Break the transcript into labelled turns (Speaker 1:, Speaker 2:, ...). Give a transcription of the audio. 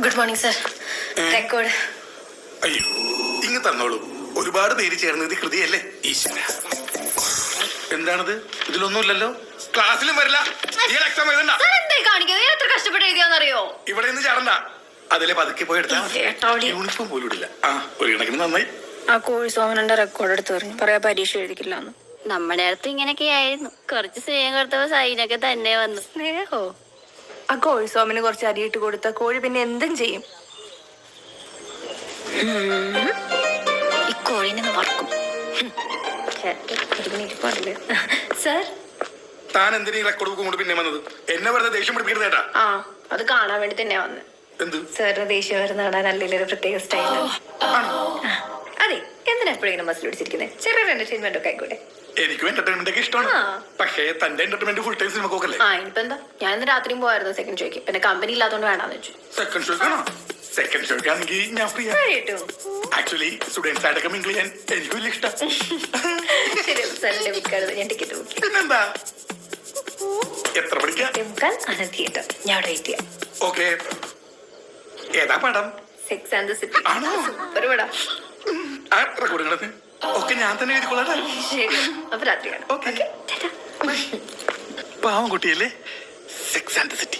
Speaker 1: Good morning sir. Record.
Speaker 2: അയ്യോ ഇങ്ങ് തന്നോളൂ. ഒരുപാട് പേര് ചേർന്ന് ഇത് കൃതിയല്ലേ? ഈശ്വര, എന്താണിത്? ഇതിലൊന്നുമില്ലല്ലോ. ക്ലാസ്സിലും വരില്ല. എക്സാം എഴുതണ്ട.
Speaker 1: എത്ര കഷ്ടപ്പെട്ട് എഴുതിയാന്നറിയോ?
Speaker 2: ഇവിടെ നിന്ന് ചാടണ്ട. അതിലെ പതുക്കെ പോയി എടുത്താൽ യൂണിഫോം പോലും ഇടില്ല. ഒരു കണക്കിന് നന്നായി.
Speaker 1: ആ കോഴി സോമനന്റെ റെക്കോർഡ് എടുത്ത് പറഞ്ഞു പറയാ പരീക്ഷ എഴുതിക്കില്ല.
Speaker 3: നമ്മുടെ അടുത്ത് ഇങ്ങനെയൊക്കെ ആയിരുന്നു. കുറച്ച് സ്നേഹം കൊടുത്തപ്പോ സൈനൊക്കെ തന്നെ വന്നു.
Speaker 1: സ്നേഹോ? ആ കോഴി സോമന് കുറച്ച് അരിയിട്ട് കൊടുത്ത കോഴി പിന്നെ എന്തും ചെയ്യും.
Speaker 3: ഈ കോഴിനെ വറക്കും.
Speaker 1: സർ,
Speaker 2: താൻ എന്തിനീ റെക്കോർഡ് ബുക്കും കൊണ്ട് പിന്നെ വന്നത്? എന്നെ വെറുതെ ദേഷ്യം പിടിപ്പിക്കുന്നത് കേട്ടാ.
Speaker 1: അത് കാണാൻ വേണ്ടി തന്നെയാ വന്നത്.
Speaker 2: എന്ത്?
Speaker 1: സാറിന് ദേഷ്യം വരുന്ന കാണാൻ അല്ലെങ്കിൽ ഒരു പ്രത്യേക സ്റ്റൈൽ. അതെ, എന്തിനാ എപ്പോഴും മസിൽ പിടിച്ചിരിക്കുന്നത്? ചെറിയൊരു എന്റർടൈൻമെന്റ് ഒക്കെ ആയിക്കോട്ടെ.
Speaker 2: എനിക്കും എന്റർടൈൻമെന്റ് ഒക്കെ ഇഷ്ടമാണ്. പക്ഷേ തന്റെ എന്റർടൈൻമെന്റ് ഫുൾ ടൈം സിനിമ നോക്കല്ലേ?
Speaker 1: ഇനിയിപ്പോ എന്താ, ഞാൻ ഇന്ന് രാത്രിയും പോയായിരുന്നു സെക്കൻഡ് ഷോയ്ക്ക്. പിന്നെ കമ്പനി ഇല്ലാത്തതുകൊണ്ട് വേണ്ടാന്ന് വെച്ചു.
Speaker 2: സെക്കൻഡ് ഷോയ്ക്കാണോ? സെക്കൻഡ് ഷോയ്ക്കാണെങ്കിൽ ഞാൻ ഫ്രീ. ആക്ച്വലി സ്റ്റുഡൻസ് ആയിട്ടൊക്കെ മിങ്കിൾ ചെയ്യാൻ എനിക്ക് വലിയ ഇഷ്ടം.
Speaker 1: ഞാൻ ടിക്കറ്റ് ബുക്ക്.
Speaker 2: പിന്നെന്താ, എത്ര പഠിക്കാം?
Speaker 1: തിയേറ്റർ. ഞാൻ വെയിറ്റ് ചെയ്യാം.
Speaker 2: ഓക്കെ. ഏതാ പടം?
Speaker 1: Sex and the city.
Speaker 2: ആണോ?
Speaker 1: സൂപ്പർ പടം.
Speaker 2: ആ റെക്കോർഡിംഗ് ഓക്കെ, ഞാൻ തന്നെ എഴുതിക്കൊള്ളാം.
Speaker 1: ശരി, അപ്പൊ രാത്രി കാണാം.
Speaker 2: പാവം കുട്ടിയല്ലേ? Sex and the city.